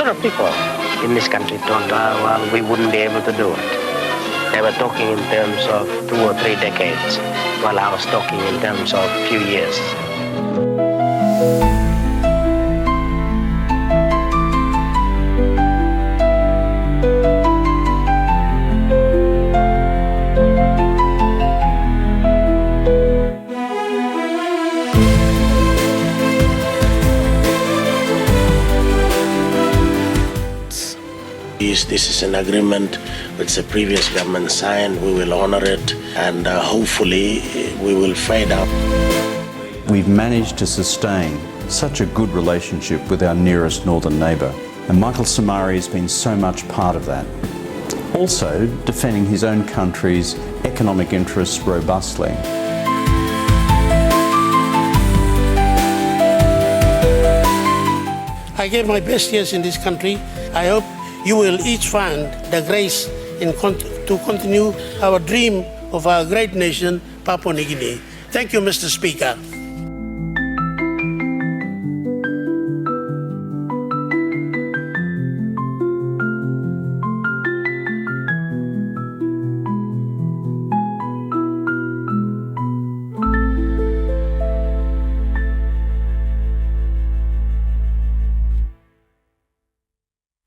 lot of people in this country thought, well, we wouldn't be able to do it. They were talking in terms of 2 or 3 decades, while I was talking in terms of a few years. This is an agreement which the previous government signed. We will honor it, and hopefully we will fade out. We've managed to sustain such a good relationship with our nearest northern neighbour, and Michael Somare has been so much part of that. Also defending his own country's economic interests robustly. I gave my best years in this country. I hope you will each find the grace to continue our dream of our great nation, Papua New Guinea. Thank you, Mr. Speaker.